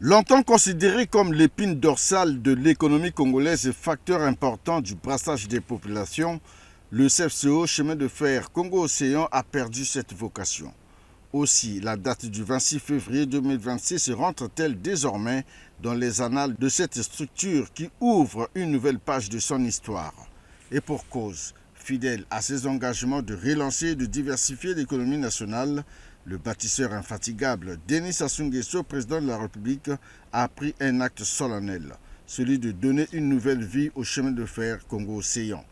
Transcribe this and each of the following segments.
Longtemps considéré comme l'épine dorsale de l'économie congolaise et facteur important du brassage des populations, le CFCO chemin de fer Congo-Océan a perdu cette vocation. Aussi, la date du 26 février 2026 rentre-t-elle désormais dans les annales de cette structure qui ouvre une nouvelle page de son histoire. Et pour cause, fidèle à ses engagements de relancer et de diversifier l'économie nationale, le bâtisseur infatigable Denis Sassou Nguesso, président de la République, a pris un acte solennel, celui de donner une nouvelle vie au chemin de fer Congo-Océan.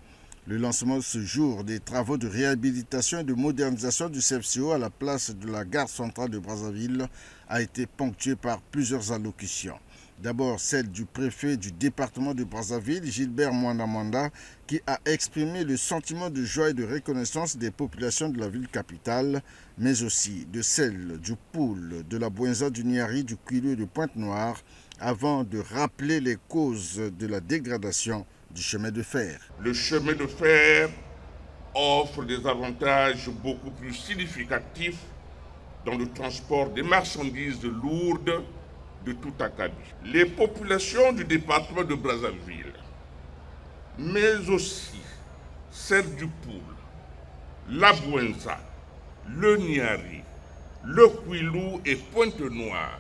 Le lancement de ce jour des travaux de réhabilitation et de modernisation du CFCO à la place de la gare centrale de Brazzaville a été ponctué par plusieurs allocutions. D'abord celle du préfet du département de Brazzaville, Gilbert Mwanda, qui a exprimé le sentiment de joie et de reconnaissance des populations de la ville capitale, mais aussi de celle du Poul, de la Bouenza, du Niari, du Kwilu et de Pointe-Noire, avant de rappeler les causes de la dégradation du chemin de fer. Le chemin de fer offre des avantages beaucoup plus significatifs dans le transport des marchandises lourdes de tout acabit. Les populations du département de Brazzaville, mais aussi celles du Poul, la Bouenza, le Niari, le Kwilu et Pointe-Noire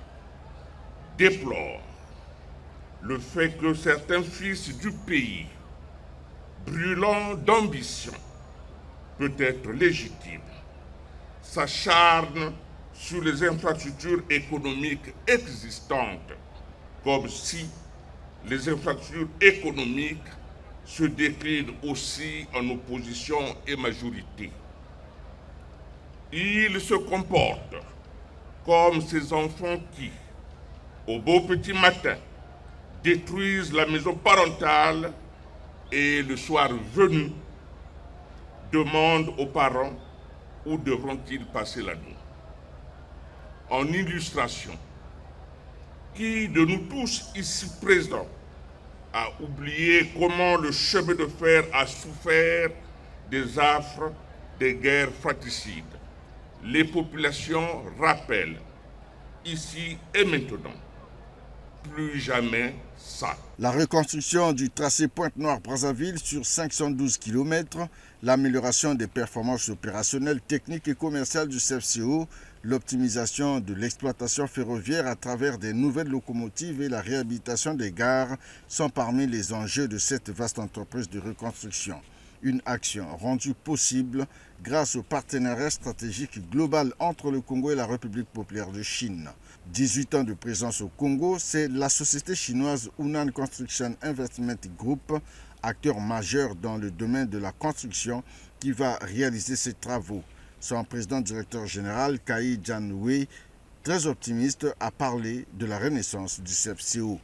déplorent le fait que certains fils du pays, brûlants d'ambition, peut-être légitime, s'acharnent sur les infrastructures économiques existantes, comme si les infrastructures économiques se déclinent aussi en opposition et majorité. Ils se comportent comme ces enfants qui, au beau petit matin, détruisent la maison parentale et le soir venu, demandent aux parents où devront-ils passer la nuit. En illustration, qui de nous tous ici présents a oublié comment le chemin de fer a souffert des affres des guerres fratricides? Les populations rappellent, ici et maintenant, plus jamais ça. La reconstruction du tracé Pointe-Noire-Brazzaville sur 512 km, l'amélioration des performances opérationnelles, techniques et commerciales du CFCO, l'optimisation de l'exploitation ferroviaire à travers des nouvelles locomotives et la réhabilitation des gares sont parmi les enjeux de cette vaste entreprise de reconstruction. Une action rendue possible grâce au partenariat stratégique global entre le Congo et la République populaire de Chine. 18 ans de présence au Congo, c'est la société chinoise Hunan Construction Investment Group, acteur majeur dans le domaine de la construction, qui va réaliser ces travaux. Son président-directeur général, Kai Jianwei, très optimiste, a parlé de la renaissance du CFCO.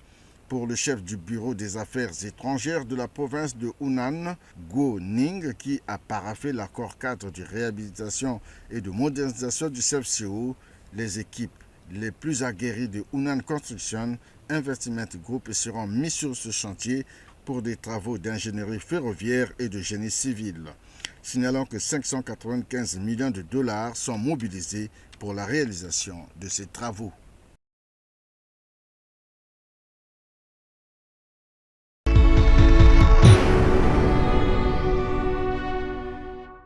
Pour le chef du bureau des affaires étrangères de la province de Hunan, Guo Ning, qui a paraphé l'accord cadre de réhabilitation et de modernisation du CFCO, les équipes les plus aguerries de Hunan Construction Investment Group seront mis sur ce chantier pour des travaux d'ingénierie ferroviaire et de génie civil. Signalons que 595 millions de dollars sont mobilisés pour la réalisation de ces travaux.